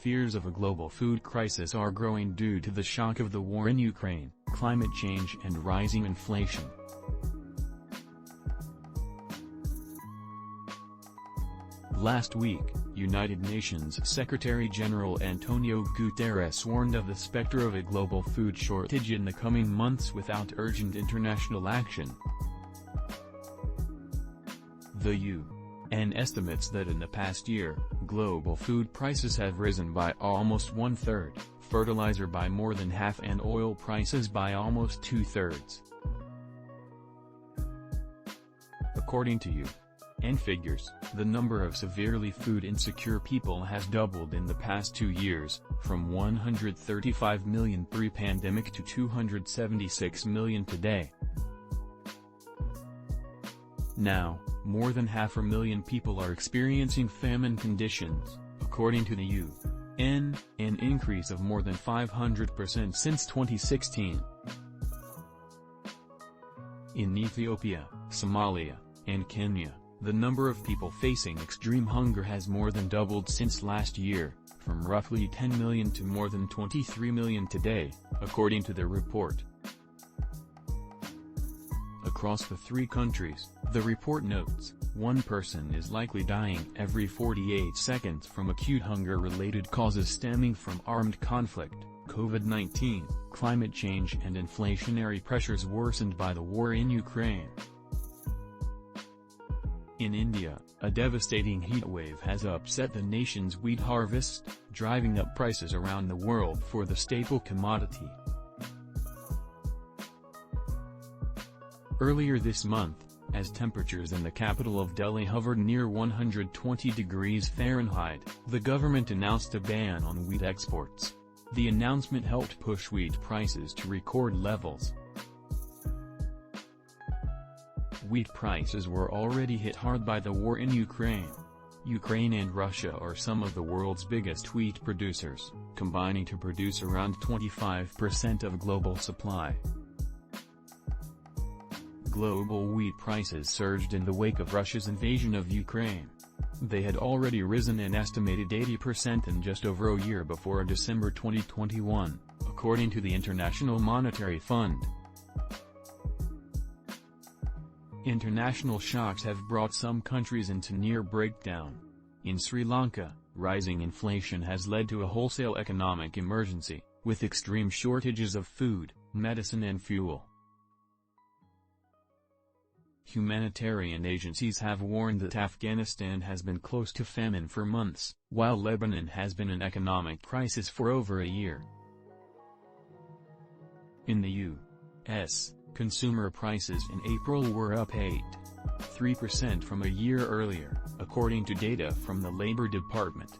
Fears of a global food crisis are growing due to the shock of the war in Ukraine, climate change and rising inflation. Last week, United Nations Secretary-General António Guterres warned of the specter of a global food shortage in the coming months without urgent international action. The UN estimates that in the past year, global food prices have risen by almost 1/3, fertilizer by more than half and oil prices by almost 2/3. According to UN figures, the number of severely food insecure people has doubled in the past 2 years, from 135 million pre-pandemic to 276 million today. Now, more than 500,000 people are experiencing famine conditions, according to the UN, an increase of more than 500% since 2016. In Ethiopia, Somalia, and Kenya, the number of people facing extreme hunger has more than doubled since last year, from roughly 10 million to more than 23 million today, according to the report. Across the 3 countries, the report notes, one person is likely dying every 48 seconds from acute hunger-related causes stemming from armed conflict, COVID-19, climate change and inflationary pressures worsened by the war in Ukraine. In India, a devastating heatwave has upset the nation's wheat harvest, driving up prices around the world for the staple commodity. Earlier this month, as temperatures in the capital of Delhi hovered near 120 degrees Fahrenheit, the government announced a ban on wheat exports. The announcement helped push wheat prices to record levels. Wheat prices were already hit hard by the war in Ukraine. Ukraine and Russia are some of the world's biggest wheat producers, combining to produce around 25% of global supply. Global wheat prices surged in the wake of Russia's invasion of Ukraine. They had already risen an estimated 80% in just over a year before December 2021, according to the International Monetary Fund. International shocks have brought some countries into near breakdown. In Sri Lanka, rising inflation has led to a wholesale economic emergency, with extreme shortages of food, medicine and fuel. Humanitarian agencies have warned that Afghanistan has been close to famine for months, while Lebanon has been in economic crisis for over a year. In the U.S., consumer prices in April were up 8.3% from a year earlier, according to data from the Labor Department.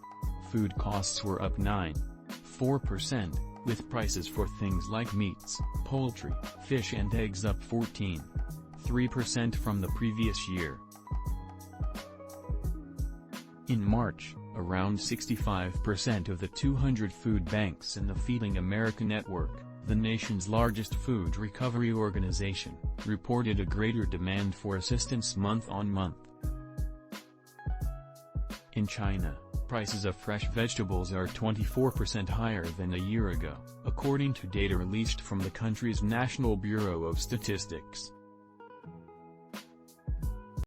Food costs were up 9.4%, with prices for things like meats, poultry, fish and eggs up 14.3% from the previous year. In March, around 65% of the 200 food banks in the Feeding America network, the nation's largest food recovery organization, reported a greater demand for assistance month-on-month. In China, prices of fresh vegetables are 24% higher than a year ago, according to data released from the country's National Bureau of Statistics.